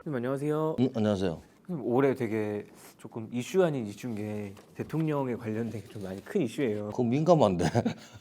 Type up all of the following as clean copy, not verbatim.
선생님 안녕하세요. 안녕하세요. 선생님, 올해 되게 조금 이슈 아닌 이슈인 게 대통령에 관련된 게 좀 많이 큰 이슈예요. 그거 민감한데.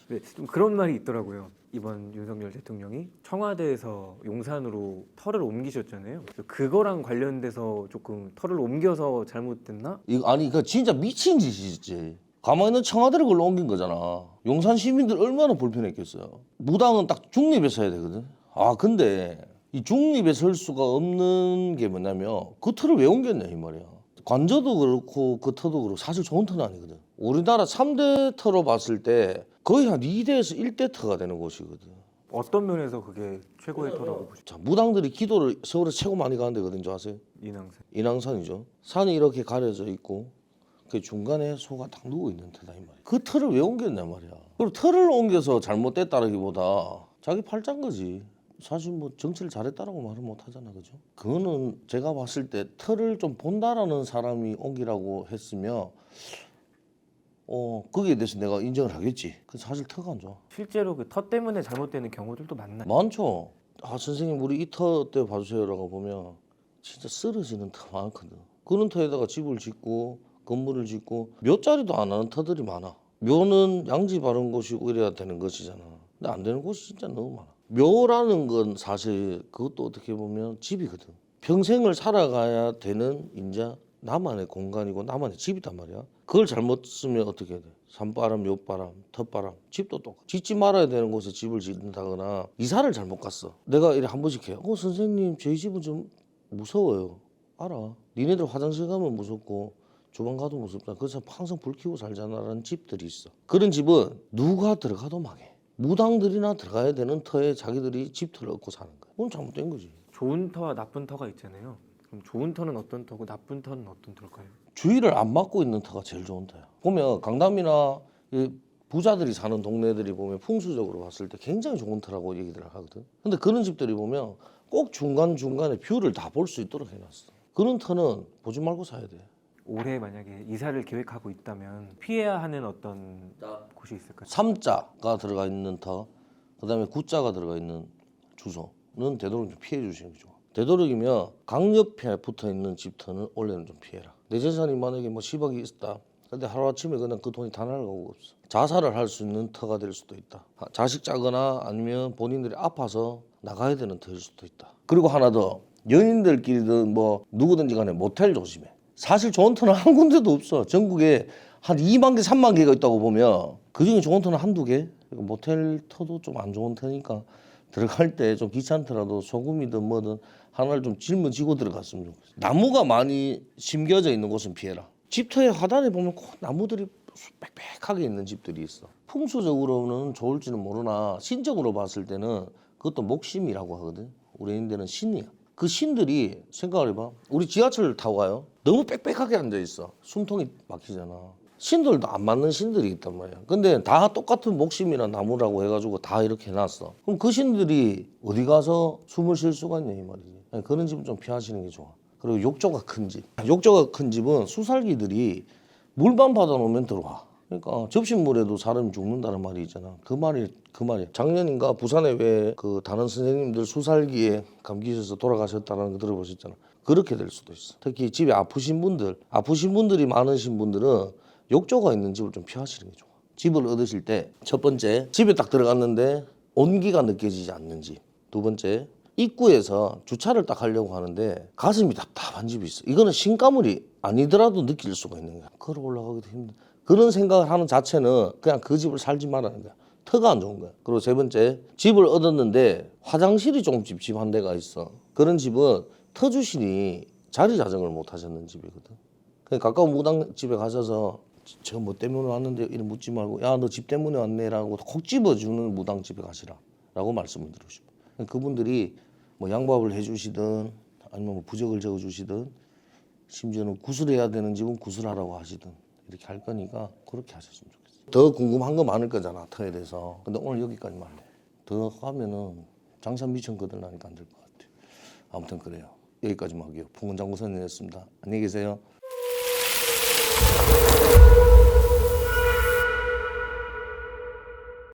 네, 좀 그런 말이 있더라고요. 이번 윤석열 대통령이 청와대에서 용산으로 터를 옮기셨잖아요. 그래서 그거랑 관련돼서 조금 터를 옮겨서 잘못됐나? 이거 아니 그 진짜 미친 짓이지. 가만히 있는 청와대를 걸러 옮긴 거잖아. 용산 시민들 얼마나 불편했겠어요. 무당은 딱 중립에 서야 되거든. 아 근데 이 중립에 설 수가 없는 게 뭐냐면 그 터를 왜 옮겼냐 이 말이야. 관저도 그렇고 그 터도 그렇고 사실 좋은 터는 아니거든. 우리나라 3대 터로 봤을 때 거의 한 2대에서 1대 터가 되는 곳이거든. 어떤 면에서 그게 최고의 터라고 보시죠? 자, 무당들이 기도를 서울에 최고 많이 가는 데거든요. 아세요? 인왕산. 인왕산이죠. 산이 이렇게 가려져 있고 그 중간에 소가 딱 누워 있는 터다 이 말이야. 그 터를 왜 옮겼냐 말이야. 그리고 터를 옮겨서 잘못됐다라기보다 자기 팔짱 거지. 사실 뭐 정치를 잘했다라고 말은 못 하잖아, 그죠? 그거는 제가 봤을 때 터를 좀 본다라는 사람이 옮기라고 했으면 거기에 대해서 내가 인정을 하겠지. 그 사실 터가 안 좋아. 실제로 그 터 때문에 잘못되는 경우들도 많나요? 많죠. 아 선생님 우리 이 터 때 봐주세요라고 보면 진짜 쓰러지는 터 많거든. 그런 터에다가 집을 짓고 건물을 짓고 묘자리도 안 하는 터들이 많아. 묘는 양지 바른 곳이고 이래야 되는 것이잖아. 근데 안 되는 곳이 진짜 너무 많아. 묘라는 건 사실 그것도 어떻게 보면 집이거든. 평생을 살아가야 되는 이제 나만의 공간이고 나만의 집이단 말이야. 그걸 잘못 쓰면 어떻게 돼? 산바람, 요바람, 텃바람, 집도 똑같아. 짓지 말아야 되는 곳에 집을 짓는다거나 이사를 잘못 갔어. 내가 이래 한 번씩 해. 선생님 저희 집은 좀 무서워요. 알아. 니네들 화장실 가면 무섭고 주방 가도 무섭다. 그래서 항상 불 켜고 살자라는 집들이 있어. 그런 집은 누가 들어가도 망해. 무당들이나 들어가야 되는 터에 자기들이 집터를 얻고 사는 거야. 그건 잘못된 거지. 좋은 터와 나쁜 터가 있잖아요. 그럼 좋은 터는 어떤 터고 나쁜 터는 어떤 터일까요? 주의를 안 막고 있는 터가 제일 좋은 터야. 보면 강남이나 이 부자들이 사는 동네들이 보면 풍수적으로 봤을 때 굉장히 좋은 터라고 얘기들 하거든. 근데 그런 집들이 보면 꼭 중간중간에 뷰를 다 볼 수 있도록 해놨어. 그런 터는 보지 말고 사야 돼. 올해 만약에 이사를 계획하고 있다면 피해야 하는 어떤 곳이 있을까요? 3자가 들어가 있는 터, 그다음에 9자가 들어가 있는 주소는 되도록 좀 피해 주시는 게 좋아. 되도록이면 강 옆에 붙어 있는 집터는 원래는 좀 피해라. 내 재산이 만약에 뭐 10억이 있다. 근데 하루아침에 그냥 그 돈이 다 날아가고 없어. 자살을 할 수 있는 터가 될 수도 있다. 자식 짜거나 아니면 본인들이 아파서 나가야 되는 터일 수도 있다. 그리고 하나 더, 연인들끼리든 뭐 누구든지 간에 모텔 조심해. 사실 좋은 터는 한 군데도 없어. 전국에 한 2만 개, 3만 개가 있다고 보면 그중에 좋은 터는 한두 개. 모텔 터도 좀 안 좋은 터니까 들어갈 때 좀 귀찮더라도 소금이든 뭐든 하나를 좀 짊어지고 들어갔으면 좋겠어. 나무가 많이 심겨져 있는 곳은 피해라. 집터의 하단에 보면 꼭 나무들이 빽빽하게 있는 집들이 있어. 풍수적으로는 좋을지는 모르나 신적으로 봤을 때는 그것도 목심이라고 하거든. 우리 인데는 신이야. 그 신들이 생각을 해봐. 우리 지하철을 타고 가요. 너무 빽빽하게 앉아 있어. 숨통이 막히잖아. 신들도 안 맞는 신들이 있단 말이야. 근데 다 똑같은 목심이나 나무라고 해가지고 다 이렇게 해놨어. 그럼 그 신들이 어디 가서 숨을 쉴 수가 있냐 이 말이지. 그런 집은 좀 피하시는 게 좋아. 그리고 욕조가 큰 집. 욕조가 큰 집은 수살기들이 물만 받아놓으면 들어와. 그러니까 접신물에도 사람이 죽는다는 말이 있잖아. 그 말이야. 작년인가 부산에 왜 그 다른 선생님들 수살기에 감기셔서 돌아가셨다는 거 들어보셨잖아. 그렇게 될 수도 있어. 특히 집에 아프신 분들이 많으신 분들은 욕조가 있는 집을 좀 피하시는 게 좋아. 집을 얻으실 때 첫 번째, 집에 딱 들어갔는데 온기가 느껴지지 않는 집. 두 번째, 입구에서 주차를 딱 하려고 하는데 가슴이 답답한 집이 있어. 이거는 신가물이 아니더라도 느낄 수가 있는 거야. 걸어 올라가기도 힘들어. 그런 생각을 하는 자체는 그냥 그 집을 살지 말라는 거야. 터가 안 좋은 거야. 그리고 세 번째, 집을 얻었는데 화장실이 좀 찝찝한 데가 있어. 그런 집은 터 주신이 자리 자정을 못 하셨는 집이거든. 그냥 가까운 무당 집에 가셔서 저 뭐 때문에 왔는데 이런 묻지 말고 야 너 집 때문에 왔네라고 콕 집어주는 무당 집에 가시라 라고 말씀을 드리고 싶어. 그분들이 뭐 양밥을 해주시든 아니면 뭐 부적을 적어주시든 심지어는 구슬해야 되는 집은 구슬하라고 하시든 이렇게 할 거니까 그렇게 하셨으면 좋겠어요. 더 궁금한 거 많을 거잖아 터에 대해서. 근데 오늘 여기까지만 할래. 더 가면은 장산 미천 거들나니까 안 될 것 같아요. 아무튼 그래요. 여기까지만 하게요. 풍은장구선이었습니다. 안녕히 계세요.